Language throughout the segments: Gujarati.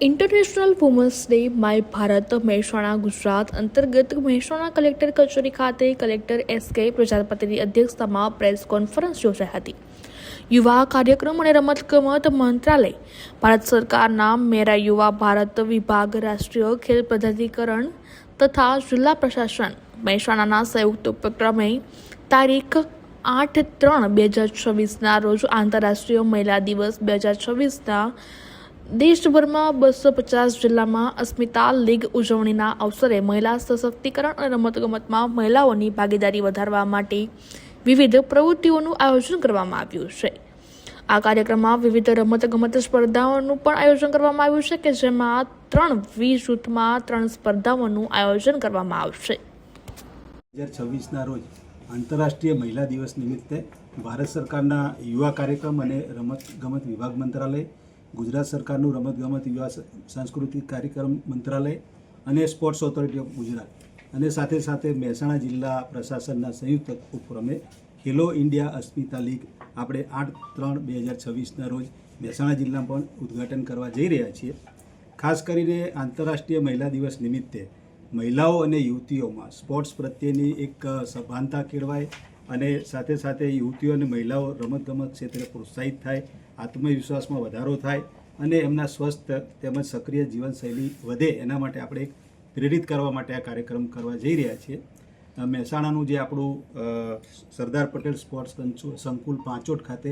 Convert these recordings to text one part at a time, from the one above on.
International women's day my Bharat Mehsana Gujarat અંતર્ગત મહેસાણા કલેક્ટર કચેરી ખાતે કલેક્ટર એસ.કે. પ્રજાપતિની અધ્યક્ષતામાં પ્રેસ કોન્ફરન્સ યોજાઈ હતી. યુવા કાર્યક્રમ અને રમતગમત મંત્રાલય, ભારત સરકારના મેરા યુવા ભારત વિભાગ, રાષ્ટ્રીય ખેલ પ્રાધિકરણ તથા જિલ્લા પ્રશાસન મહેસાણાના સંયુક્ત ઉપક્રમે તારીખ 8/3/2026ના રોજ આંતરરાષ્ટ્રીય મહિલા દિવસ 2026ના દેશભરમાં 250 જિલ્લામાં અસ્મિતા લીગ ઉજવણીના અવસરે મહિલા સશક્તિકરણ અને રમતગમતમાં મહિલાઓની ભાગીદારી વધારવા માટે વિવિધ પ્રવૃત્તિઓનું આયોજન કરવામાં આવ્યું છે. આ કાર્યક્રમમાં વિવિધ રમતગમત સ્પર્ધાઓનું પણ આયોજન કરવામાં આવ્યું છે કે જેમાં 3 જૂથમાં 3 સ્પર્ધાઓનું આયોજન કરવામાં આવશે. 2026ના રોજ આંતરરાષ્ટ્રીય મહિલા દિવસ નિમિત્તે ભારત સરકારના યુવા કાર્યક્રમ અને રમતગમત વિભાગ મંત્રાલય, ગુજરાત સરકારનું રમતગમત યુવા સાંસ્કૃતિક કાર્યક્રમ મંત્રાલય અને સ્પોર્ટ્સ ઓથોરિટી ઓફ ગુજરાત અને સાથે સાથે મહેસાણા જિલ્લા પ્રશાસનના સંયુક્ત ઉપક્રમે ખેલો ઇન્ડિયા અસ્મિતા લીગ આપણે 8/3/2026ના રોજ મહેસાણા જિલ્લામાં પણ ઉદ્ઘાટન કરવા જઈ રહ્યા છીએ. ખાસ કરીને આંતરરાષ્ટ્રીય મહિલા દિવસ નિમિત્તે મહિલાઓ અને યુવતીઓમાં સ્પોર્ટ્સ પ્રત્યેની એક સભાનતા કેળવાય અને સાથે સાથે યુવતીઓ અને મહિલાઓ રમતગમત ક્ષેત્રે પ્રોત્સાહિત થાય, આત્મવિશ્વાસમાં વધારો થાય અને એમના સ્વસ્થ તેમજ સક્રિય જીવનશૈલી વધે એના માટે આપણે એક પ્રેરિત કરવા માટે આ કાર્યક્રમ કરવા જઈ રહ્યા છીએ. મહેસાણાનું જે આપણું સરદાર પટેલ સ્પોર્ટ્સ સંકુલ પાંચોટ ખાતે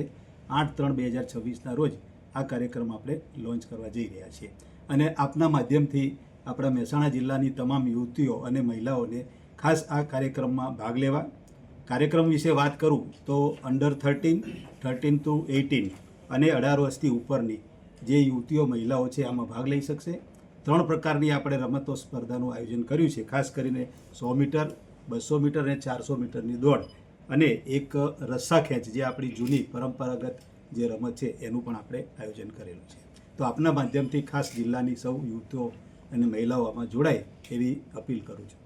8/3/2026ના રોજ આ કાર્યક્રમ આપણે લોન્ચ કરવા જઈ રહ્યા છીએ અને આપના માધ્યમથી આપણા મહેસાણા જિલ્લાની તમામ યુવતીઓ અને મહિલાઓને ખાસ આ કાર્યક્રમમાં ભાગ લેવા. કાર્યક્રમ વિશે વાત કરું તો અંડર 13, 13 to 18 અને 18 વર્ષથી ઉપરની જે યુવતીઓ મહિલાઓ છે આમાં ભાગ લઈ શકશે. 3 પ્રકારની આપણે રમતો સ્પર્ધાનું આયોજન કર્યું છે, ખાસ કરીને 100 મીટર, 200 મીટર અને 400 મીટરની દોડ અને એક રસ્સા ખેંચ જે આપણી જૂની પરંપરાગત જે રમત છે એનું પણ આપણે આયોજન કરેલું છે. તો આપના માધ્યમથી ખાસ જિલ્લાની સૌ યુવતીઓ અને મહિલાઓ આમાં જોડાય એવી અપીલ કરું છું.